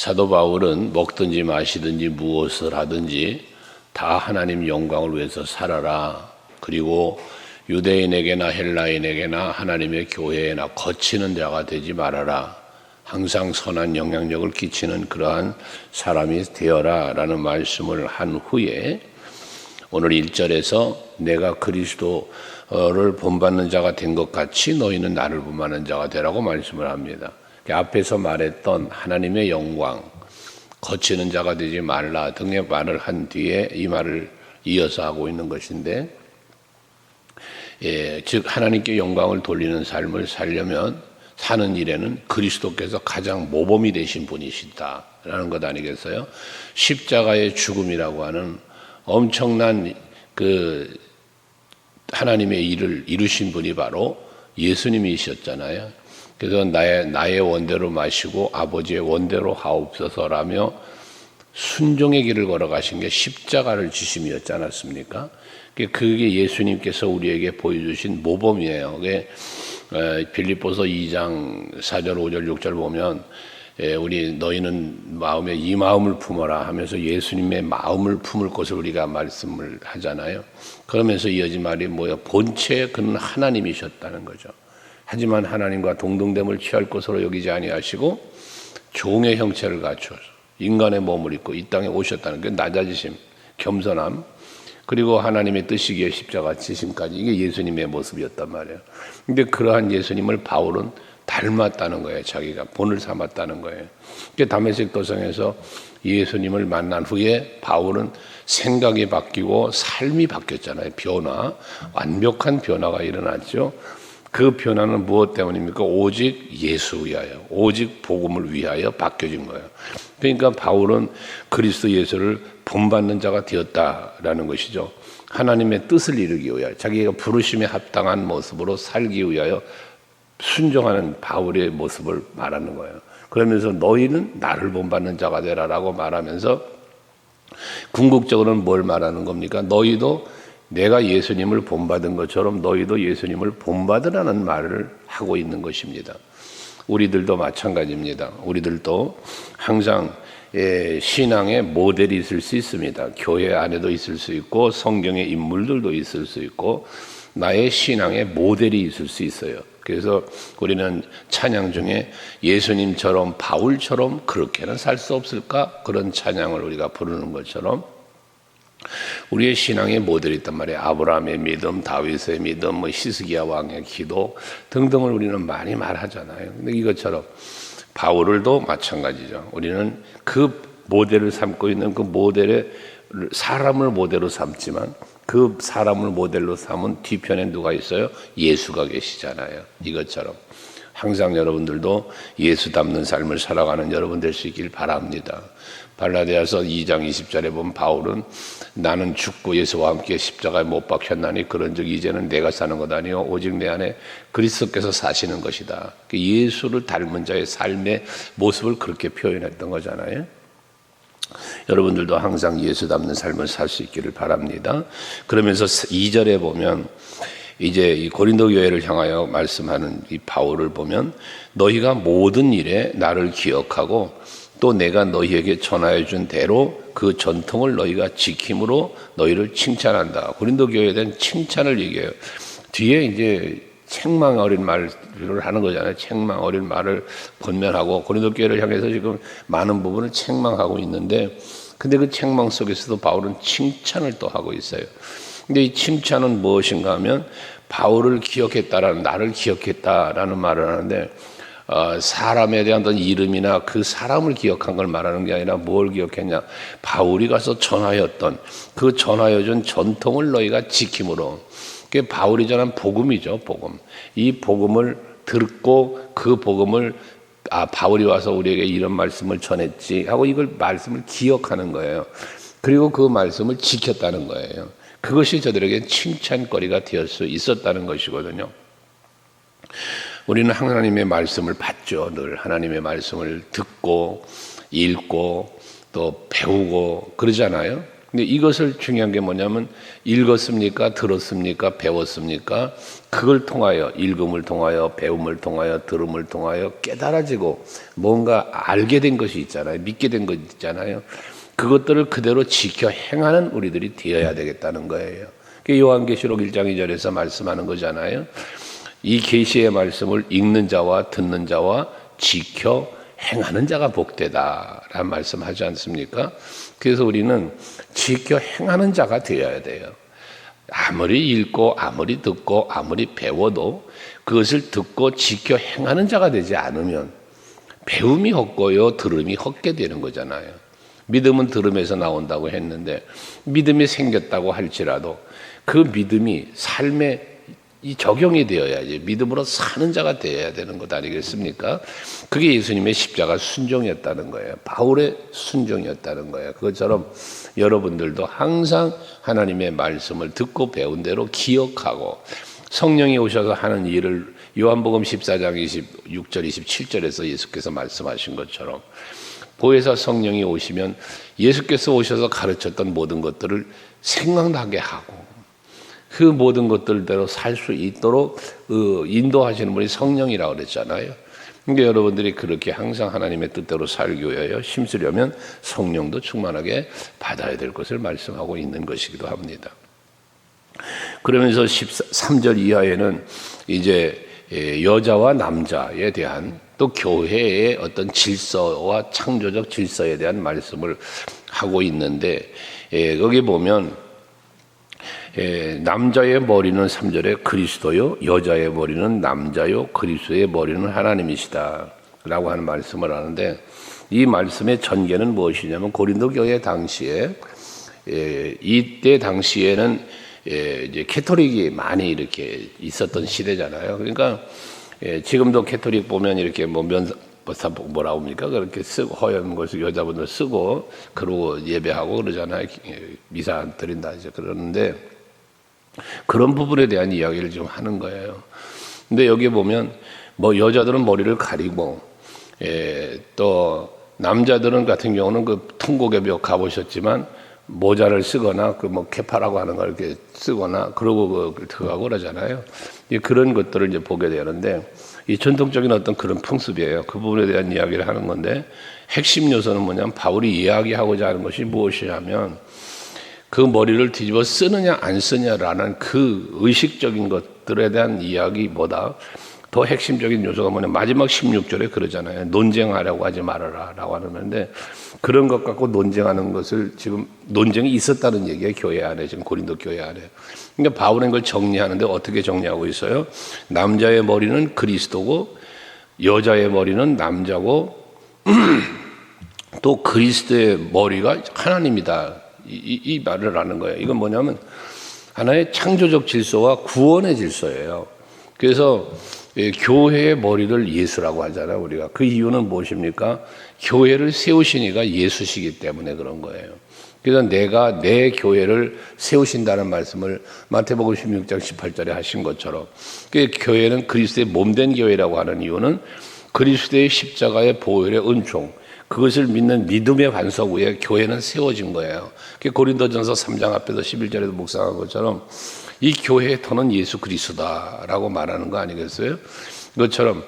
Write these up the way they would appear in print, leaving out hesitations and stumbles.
사도 바울은 먹든지 마시든지 무엇을 하든지 다 하나님 영광을 위해서 살아라. 그리고 유대인에게나 헬라인에게나 하나님의 교회에나 거치는 자가 되지 말아라. 항상 선한 영향력을 끼치는 그러한 사람이 되어라 라는 말씀을 한 후에 오늘 1절에서 내가 그리스도를 본받는 자가 된 것 같이 너희는 나를 본받는 자가 되라고 말씀을 합니다. 앞에서 말했던 하나님의 영광, 거치는 자가 되지 말라 등의 말을 한 뒤에 이 말을 이어서 하고 있는 것인데, 즉 하나님께 영광을 돌리는 삶을 살려면 사는 일에는 그리스도께서 가장 모범이 되신 분이시다라는 것 아니겠어요? 십자가의 죽음이라고 하는 엄청난 그 하나님의 일을 이루신 분이 바로 예수님이셨잖아요. 그래서 나의 원대로 마시고 아버지의 원대로 하옵소서라며 순종의 길을 걸어가신 게 십자가를 지심이었지 않았습니까? 그게 예수님께서 우리에게 보여주신 모범이에요. 빌립보서 2장 4절 5절 6절 보면 우리 너희는 마음에 이 마음을 품어라 하면서 예수님의 마음을 품을 것을 우리가 말씀을 하잖아요. 그러면서 이어진 말이 뭐예요? 본체 그는 하나님이셨다는 거죠. 하지만 하나님과 동등됨을 취할 것으로 여기지 아니하시고 종의 형체를 갖추어서 인간의 몸을 입고 이 땅에 오셨다는 게 낮아지심, 겸손함, 그리고 하나님의 뜻이기에 십자가 지심까지 이게 예수님의 모습이었단 말이에요. 근데 그러한 예수님을 바울은 닮았다는 거예요. 자기가 본을 삼았다는 거예요. 다메섹 도성에서 예수님을 만난 후에 바울은 생각이 바뀌고 삶이 바뀌었잖아요. 변화, 완벽한 변화가 일어났죠. 그 변화는 무엇 때문입니까? 오직 예수 위하여, 오직 복음을 위하여 바뀌어진 거예요. 그러니까 바울은 그리스도 예수를 본받는 자가 되었다라는 것이죠. 하나님의 뜻을 이루기 위하여, 자기가 부르심에 합당한 모습으로 살기 위하여 순종하는 바울의 모습을 말하는 거예요. 그러면서 너희는 나를 본받는 자가 되라라고 말하면서 궁극적으로는 뭘 말하는 겁니까? 너희도 내가 예수님을 본받은 것처럼 너희도 예수님을 본받으라는 말을 하고 있는 것입니다. 우리들도 마찬가지입니다. 우리들도 항상 신앙의 모델이 있을 수 있습니다. 교회 안에도 있을 수 있고 성경의 인물들도 있을 수 있고 나의 신앙의 모델이 있을 수 있어요. 그래서 우리는 찬양 중에 예수님처럼 바울처럼 그렇게는 살 수 없을까? 그런 찬양을 우리가 부르는 것처럼 우리의 신앙의 모델이 있단 말이에요. 아브라함의 믿음, 다윗의 믿음, 히스기야 왕의 기도 등등을 우리는 많이 말하잖아요. 근데 이것처럼 바울도 마찬가지죠. 우리는 그 모델을 삼고 있는 그 모델에 사람을 모델로 삼지만 그 사람을 모델로 삼은 뒤편에 누가 있어요? 예수가 계시잖아요. 이것처럼 항상 여러분들도 예수 닮는 삶을 살아가는 여러분 될 수 있길 바랍니다. 갈라디아서 2장 20절에 보면 바울은 나는 죽고 예수와 함께 십자가에 못 박혔나니 그런즉 이제는 내가 사는 것 아니요 오직 내 안에 그리스도께서 사시는 것이다. 예수를 닮은 자의 삶의 모습을 그렇게 표현했던 거잖아요. 여러분들도 항상 예수 닮는 삶을 살 수 있기를 바랍니다. 그러면서 2절에 보면 이제 이 고린도 교회를 향하여 말씀하는 이 바울을 보면 너희가 모든 일에 나를 기억하고 또 내가 너희에게 전하여 준 대로 그 전통을 너희가 지킴으로 너희를 칭찬한다. 고린도 교회에 대한 칭찬을 얘기해요. 뒤에 이제 책망 어린 말을 하는 거잖아요. 책망 어린 말을 권면하고 고린도 교회를 향해서 지금 많은 부분을 책망하고 있는데 근데 그 책망 속에서도 바울은 칭찬을 또 하고 있어요. 근데 이 칭찬은 무엇인가 하면 바울을 기억했다라는, 나를 기억했다라는 말을 하는데 사람에 대한 어떤 이름이나 그 사람을 기억한 걸 말하는 게 아니라 뭘 기억했냐? 바울이 가서 전하였던 그 전하여준 전통을 너희가 지킴으로. 그게 바울이 전한 복음이죠, 복음. 이 복음을 듣고 그 복음을 바울이 와서 우리에게 이런 말씀을 전했지 하고 이걸 말씀을 기억하는 거예요. 그리고 그 말씀을 지켰다는 거예요. 그것이 저들에게 칭찬거리가 되었을 수 있었다는 것이거든요. 우리는 하나님의 말씀을 받죠. 늘 하나님의 말씀을 듣고 읽고 또 배우고 그러잖아요. 근데 이것을 중요한 게 뭐냐면 읽었습니까? 들었습니까? 배웠습니까? 그걸 통하여 읽음을 통하여 배움을 통하여 들음을 통하여 깨달아지고 뭔가 알게 된 것이 있잖아요. 믿게 된 것 있잖아요. 그것들을 그대로 지켜 행하는 우리들이 되어야 되겠다는 거예요. 요한계시록 1장 2절에서 말씀하는 거잖아요. 이 계시의 말씀을 읽는 자와 듣는 자와 지켜 행하는 자가 복되다라는 말씀하지 않습니까? 그래서 우리는 지켜 행하는 자가 되어야 돼요. 아무리 읽고 아무리 듣고 아무리 배워도 그것을 듣고 지켜 행하는 자가 되지 않으면 배움이 헛고요 들음이 헛게 되는 거잖아요. 믿음은 들음에서 나온다고 했는데 믿음이 생겼다고 할지라도 그 믿음이 삶에 이 적용이 되어야지 믿음으로 사는 자가 되어야 되는 것 아니겠습니까? 그게 예수님의 십자가 순종이었다는 거예요. 바울의 순종이었다는 거예요. 그것처럼 여러분들도 항상 하나님의 말씀을 듣고 배운 대로 기억하고 성령이 오셔서 하는 일을 요한복음 14장 26절 27절에서 예수께서 말씀하신 것처럼 보혜사 성령이 오시면 예수께서 오셔서 가르쳤던 모든 것들을 생각나게 하고 그 모든 것들대로 살 수 있도록 인도하시는 분이 성령이라고 그랬잖아요. 그러니까 여러분들이 그렇게 항상 하나님의 뜻대로 살기 위하여 힘쓰려면 성령도 충만하게 받아야 될 것을 말씀하고 있는 것이기도 합니다. 그러면서 13절 이하에는 이제 여자와 남자에 대한 또 교회의 어떤 질서와 창조적 질서에 대한 말씀을 하고 있는데 거기 보면 남자의 머리는 3절에 그리스도요 여자의 머리는 남자요 그리스도의 머리는 하나님이시다 라고 하는 말씀을 하는데 이 말씀의 전개는 무엇이냐면 고린도 교회 당시에 이때 당시에는 이제 캐토릭이 많이 이렇게 있었던 시대잖아요. 그러니까 지금도 캐토릭 보면 이렇게 뭐라고 합니까? 그렇게 쓰고 허연 것을 여자분들 쓰고 그러고 예배하고 그러잖아요. 미사 드린다 이제 그러는데 그런 부분에 대한 이야기를 좀 하는 거예요. 근데 여기 보면 뭐 여자들은 머리를 가리고 또 남자들은 같은 경우는 그 통곡의 벽 가보셨지만 모자를 쓰거나 그 뭐 케파라고 하는 걸 이렇게 쓰거나 그러고 들어가고 그러잖아요. 그런 것들을 이제 보게 되는데 이 전통적인 어떤 그런 풍습이에요. 그 부분에 대한 이야기를 하는 건데 핵심 요소는 뭐냐면 바울이 이야기하고자 하는 것이 무엇이냐면 그 머리를 뒤집어 쓰느냐 안 쓰냐라는 그 의식적인 것들에 대한 이야기보다 더 핵심적인 요소가 뭐냐 마지막 16절에 그러잖아요. 논쟁하려고 하지 말아라 라고 하는데 그런 것 갖고 논쟁하는 것을 지금 논쟁이 있었다는 얘기예요. 교회 안에 지금 고린도 교회 안에. 그러니까 바울은 그걸 정리하는데 어떻게 정리하고 있어요? 남자의 머리는 그리스도고 여자의 머리는 남자고 또 그리스도의 머리가 하나님이다. 이 말을 하는 거예요. 이건 뭐냐면 하나의 창조적 질서와 구원의 질서예요. 그래서 교회의 머리를 예수라고 하잖아요. 우리가 그 이유는 무엇입니까? 교회를 세우신 이가 예수시기 때문에 그런 거예요. 그래서 내가 내 교회를 세우신다는 말씀을 마태복음 16장 18절에 하신 것처럼 그 교회는 그리스도의 몸된 교회라고 하는 이유는 그리스도의 십자가의 보혈의 은총 그것을 믿는 믿음의 반석 위에 교회는 세워진 거예요. 고린도전서 3장 앞에서 11절에도 묵상한 것처럼 이 교회의 터는 예수 그리스도다라고 말하는 거 아니겠어요? 그것처럼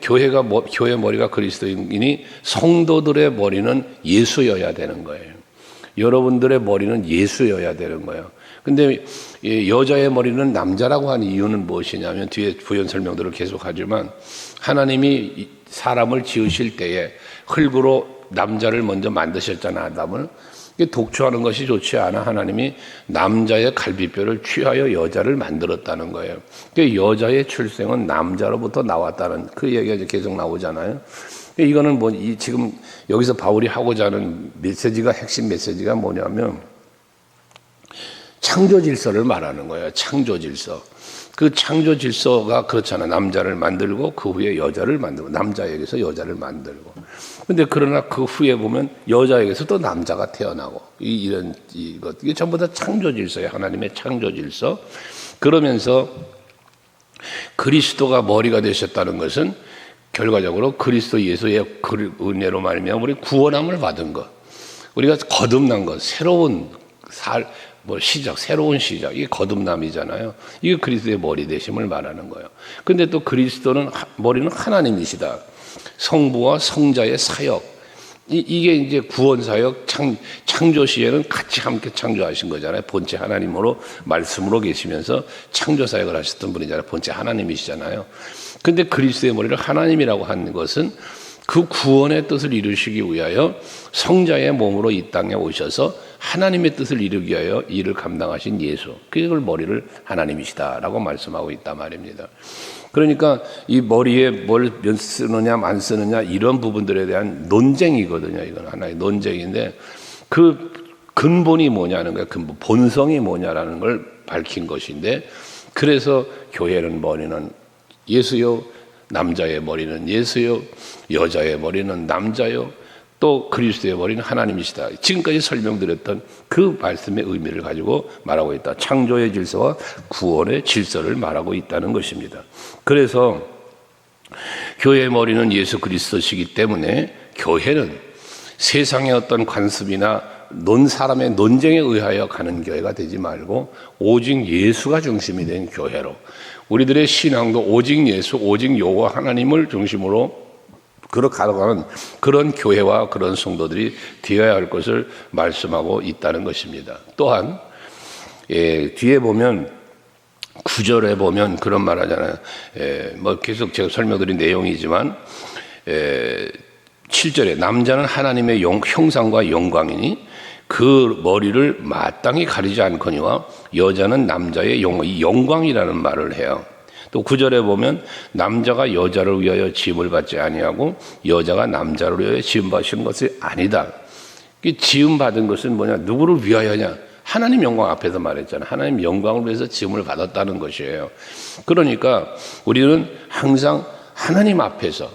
교회 머리가 그리스도이니 성도들의 머리는 예수여야 되는 거예요. 여러분들의 머리는 예수여야 되는 거예요. 근데 여자의 머리는 남자라고 하는 이유는 무엇이냐면 뒤에 부연 설명들을 계속하지만 하나님이 사람을 지으실 때에 흙으로 남자를 먼저 만드셨잖아 아담을. 독초하는 것이 좋지 않아 하나님이 남자의 갈비뼈를 취하여 여자를 만들었다는 거예요. 여자의 출생은 남자로부터 나왔다는 그 얘기가 이제 계속 나오잖아요. 이거는 뭐 지금 여기서 바울이 하고자 하는 메시지가 핵심 메시지가 뭐냐면 창조 질서를 말하는 거예요. 창조 질서. 그 창조 질서가 그렇잖아. 남자를 만들고 그 후에 여자를 만들고 남자에게서 여자를 만들고. 근데 그러나 그 후에 보면 여자에게서 또 남자가 태어나고 이런 이것 이게 전부 다 창조 질서예요. 하나님의 창조 질서. 그러면서 그리스도가 머리가 되셨다는 것은 결과적으로 그리스도 예수의 은혜로 말미암아 우리 구원함을 받은 것, 우리가 거듭난 것, 새로운 시작, 새로운 시작, 이게 거듭남이잖아요. 이게 그리스도의 머리 되심을 말하는 거예요. 근데 또 그리스도는 머리는 하나님이시다. 성부와 성자의 사역, 이게 이제 구원 사역, 창조 시에는 같이 함께 창조하신 거잖아요. 본체 하나님으로 말씀으로 계시면서 창조 사역을 하셨던 분이잖아요. 본체 하나님이시잖아요. 근데 그리스도의 머리를 하나님이라고 하는 것은 그 구원의 뜻을 이루시기 위하여 성자의 몸으로 이 땅에 오셔서 하나님의 뜻을 이루기 위하여 일을 감당하신 예수, 그걸 머리를 하나님이시다라고 말씀하고 있단 말입니다. 그러니까 이 머리에 뭘 쓰느냐 안 쓰느냐 이런 부분들에 대한 논쟁이거든요. 이건 하나의 논쟁인데 그 근본이 뭐냐는 거예요. 근본, 본성이 뭐냐라는 걸 밝힌 것인데, 그래서 교회는 머리는 예수요, 남자의 머리는 예수요, 여자의 머리는 남자요, 또 그리스도의 머리는 하나님이시다. 지금까지 설명드렸던 그 말씀의 의미를 가지고 말하고 있다. 창조의 질서와 구원의 질서를 말하고 있다는 것입니다. 그래서 교회의 머리는 예수 그리스도시기 때문에 교회는 세상의 어떤 관습이나 사람의 논쟁에 의하여 가는 교회가 되지 말고 오직 예수가 중심이 된 교회로, 우리들의 신앙도 오직 예수, 오직 여호와 하나님을 중심으로 걸어가는 그런 교회와 그런 성도들이 되어야 할 것을 말씀하고 있다는 것입니다. 또한 뒤에 보면 9절에 보면 그런 말 하잖아요. 계속 제가 설명드린 내용이지만 7절에 남자는 하나님의 형상과 영광이니 그 머리를 마땅히 가리지 않거니와 여자는 남자의 영광이라는 말을 해요. 또 9절에 보면 남자가 여자를 위하여 지음을 받지 아니하고 여자가 남자를 위하여 지음 받으신 것이 아니다. 지음 받은 것은 뭐냐? 누구를 위하여냐? 하나님 영광 앞에서 말했잖아요. 하나님 영광을 위해서 지음을 받았다는 것이에요. 그러니까 우리는 항상 하나님 앞에서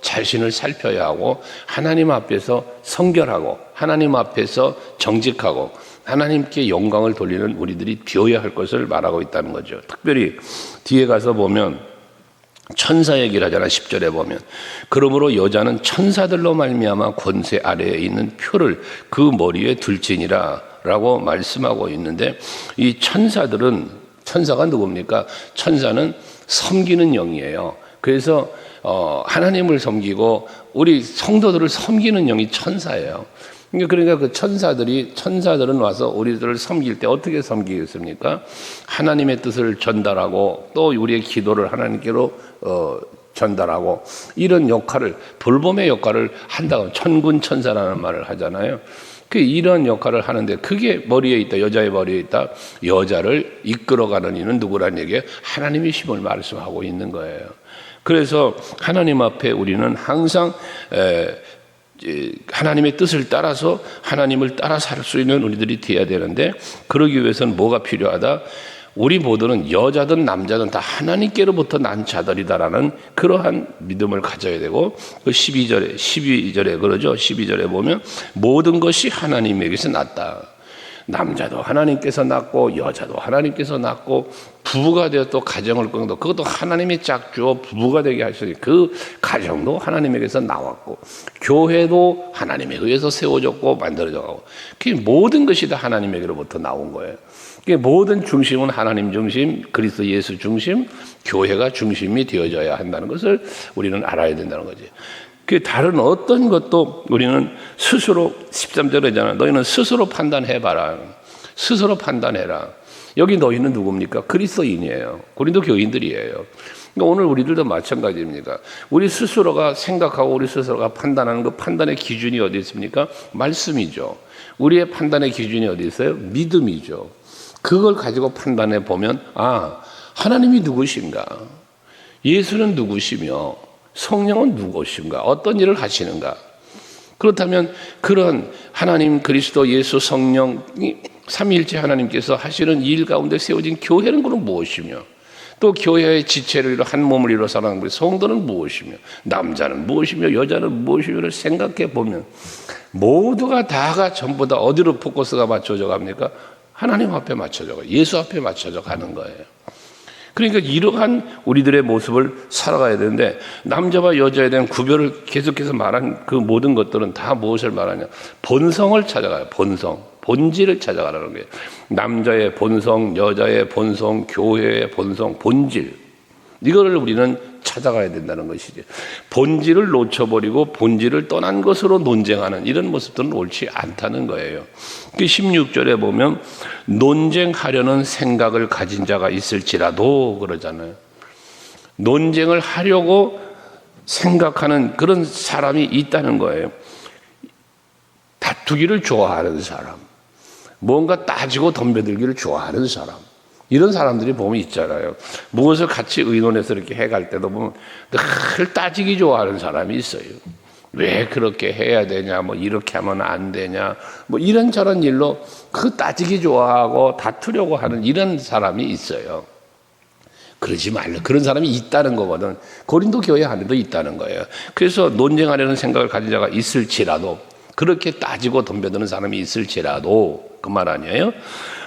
자신을 살펴야 하고, 하나님 앞에서 성결하고, 하나님 앞에서 정직하고, 하나님께 영광을 돌리는 우리들이 되어야 할 것을 말하고 있다는 거죠. 특별히 뒤에 가서 보면 천사 얘기를 하잖아. 10절에 보면 그러므로 여자는 천사들로 말미암아 권세 아래에 있는 표를 그 머리에 둘지니라 라고 말씀하고 있는데, 이 천사가 누굽니까? 천사는 섬기는 영이에요. 그래서 하나님을 섬기고 우리 성도들을 섬기는 영이 천사예요. 그러니까 그 천사들은 와서 우리들을 섬길 때 어떻게 섬기겠습니까? 하나님의 뜻을 전달하고 또 우리의 기도를 하나님께로 전달하고, 이런 역할을, 돌봄의 역할을 한다고 천군 천사라는 말을 하잖아요. 이런 역할을 하는데 그게 머리에 있다. 여자의 머리에 있다. 여자를 이끌어가는 이는 누구란 얘기예요? 하나님이 힘을 말씀하고 있는 거예요. 그래서 하나님 앞에 우리는 항상 하나님의 뜻을 따라서 하나님을 따라 살 수 있는 우리들이 되어야 되는데, 그러기 위해서는 뭐가 필요하다? 우리 모두는 여자든 남자든 다 하나님께로부터 난 자들이다라는 그러한 믿음을 가져야 되고, 그 12절에 그러죠. 12절에 보면 모든 것이 하나님에게서 났다. 남자도 하나님께서 낳고 여자도 하나님께서 낳고 부부가 되어 또 가정을 꾸는다. 그것도 하나님이 짝 주어 부부가 되게 하시니 그 가정도 하나님에게서 나왔고, 교회도 하나님에 의해서 세워졌고 만들어져가고, 그 모든 것이 다 하나님에게로부터 나온 거예요. 모든 중심은 하나님 중심, 그리스도 예수 중심, 교회가 중심이 되어져야 한다는 것을 우리는 알아야 된다는 거지. 그 다른 어떤 것도 우리는 스스로, 13절에잖아. 너희는 스스로 판단해봐라. 스스로 판단해라. 여기 너희는 누굽니까? 그리스도인이에요. 고린도 교인들이에요. 그러니까 오늘 우리들도 마찬가지입니다. 우리 스스로가 생각하고 우리 스스로가 판단하는 그 판단의 기준이 어디 있습니까? 말씀이죠. 우리의 판단의 기준이 어디 있어요? 믿음이죠. 그걸 가지고 판단해 보면, 하나님이 누구신가? 예수는 누구시며 성령은 누구신가? 어떤 일을 하시는가? 그렇다면 그런 하나님, 그리스도, 예수, 성령이 삼위일체 하나님께서 하시는 일 가운데 세워진 교회는 그럼 무엇이며, 또 교회의 지체를 이루어 한 몸을 이루어 살아가는 우리 성도는 무엇이며, 남자는 무엇이며 여자는 무엇이며를 생각해 보면 모두가 다가 전부 다 어디로 포커스가 맞춰져 갑니까? 하나님 앞에 맞춰져 가요. 예수 앞에 맞춰져 가는 거예요. 그러니까 이러한 우리들의 모습을 살아가야 되는데, 남자와 여자에 대한 구별을 계속해서 말한 그 모든 것들은 다 무엇을 말하냐? 본성을 찾아가요. 본질을 찾아가라는 거예요. 남자의 본성, 여자의 본성, 교회의 본성, 본질, 이거를 우리는 찾아가야 된다는 것이죠. 본질을 놓쳐버리고 본질을 떠난 것으로 논쟁하는 이런 모습들은 옳지 않다는 거예요. 16절에 보면 논쟁하려는 생각을 가진 자가 있을지라도 그러잖아요. 논쟁을 하려고 생각하는 그런 사람이 있다는 거예요. 다투기를 좋아하는 사람, 뭔가 따지고 덤벼들기를 좋아하는 사람, 이런 사람들이 보면 있잖아요. 무엇을 같이 의논해서 이렇게 해갈 때도 보면 늘 따지기 좋아하는 사람이 있어요. 왜 그렇게 해야 되냐, 뭐 이렇게 하면 안 되냐, 뭐 이런저런 일로 그 따지기 좋아하고 다투려고 하는 이런 사람이 있어요. 그러지 말라. 그런 사람이 있다는 거거든. 고린도 교회 안에도 있다는 거예요. 그래서 논쟁하려는 생각을 가진 자가 있을지라도, 그렇게 따지고 덤벼드는 사람이 있을지라도, 그 말 아니에요?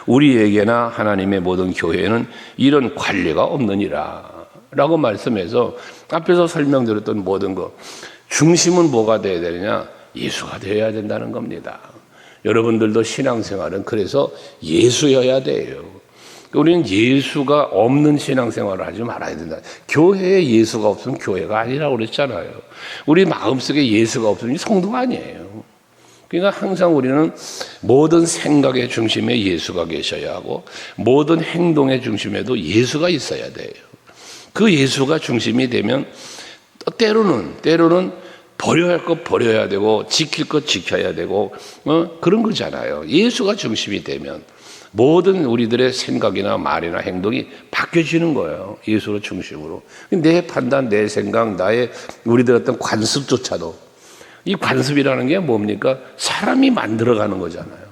우리에게나 하나님의 모든 교회에는 이런 관리가 없느니라 라고 말씀해서 앞에서 설명드렸던 모든 것, 중심은 뭐가 되어야 되느냐? 예수가 되어야 된다는 겁니다. 여러분들도 신앙생활은 그래서 예수여야 돼요. 우리는 예수가 없는 신앙생활을 하지 말아야 된다. 교회에 예수가 없으면 교회가 아니라고 그랬잖아요. 우리 마음속에 예수가 없으면 성도가 아니에요. 그러니까 항상 우리는 모든 생각의 중심에 예수가 계셔야 하고, 모든 행동의 중심에도 예수가 있어야 돼요. 그 예수가 중심이 되면 때로는 버려야 할 것 버려야 되고, 지킬 것 지켜야 되고, 그런 거잖아요. 예수가 중심이 되면 모든 우리들의 생각이나 말이나 행동이 바뀌어지는 거예요. 예수로 중심으로. 내 판단, 내 생각, 우리들 어떤 관습조차도, 이 관습이라는 게 뭡니까? 사람이 만들어가는 거잖아요.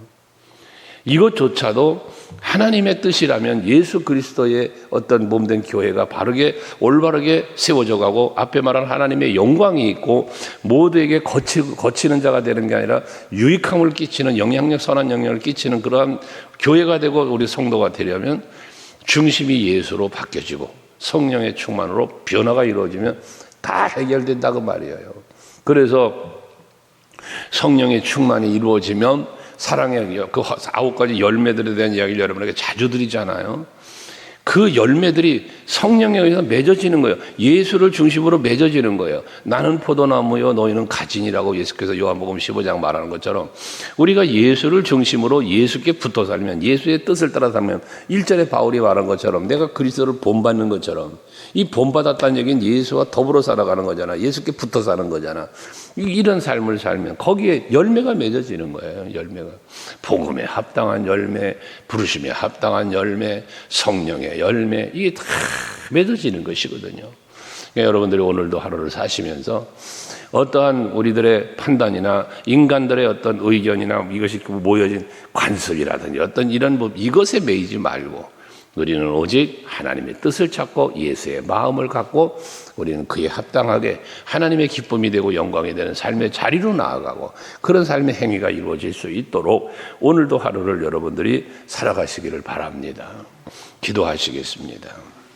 이것조차도 하나님의 뜻이라면 예수 그리스도의 어떤 몸된 교회가 바르게 올바르게 세워져 가고, 앞에 말한 하나님의 영광이 있고 모두에게 거치는 자가 되는 게 아니라 유익함을 끼치는, 선한 영향을 끼치는 그러한 교회가 되고 우리 성도가 되려면 중심이 예수로 바뀌어지고 성령의 충만으로 변화가 이루어지면 다 해결된다 그 말이에요. 그래서 성령의 충만이 이루어지면 사랑의 그 9가지 열매들에 대한 이야기를 여러분에게 자주 드리잖아요. 그 열매들이 성령에 의해서 맺어지는 거예요. 예수를 중심으로 맺어지는 거예요. 나는 포도나무요 너희는 가진이라고 예수께서 요한복음 15장 말하는 것처럼, 우리가 예수를 중심으로 예수께 붙어 살면, 예수의 뜻을 따라 살면, 1절에 바울이 말한 것처럼 내가 그리스도를 본받는 것처럼, 이 본받았다는 얘기는 예수와 더불어 살아가는 거잖아. 예수께 붙어 사는 거잖아. 이런 삶을 살면 거기에 열매가 맺어지는 거예요. 열매가 복음에 합당한 열매, 부르심에 합당한 열매, 성령의 열매, 이게 다 맺어지는 것이거든요. 그러니까 여러분들이 오늘도 하루를 사시면서 어떠한 우리들의 판단이나 인간들의 어떤 의견이나 이것이 모여진 관습이라든지 어떤 이런 이것에 매이지 말고, 우리는 오직 하나님의 뜻을 찾고 예수의 마음을 갖고 우리는 그에 합당하게 하나님의 기쁨이 되고 영광이 되는 삶의 자리로 나아가고, 그런 삶의 행위가 이루어질 수 있도록 오늘도 하루를 여러분들이 살아가시기를 바랍니다. 기도하시겠습니다.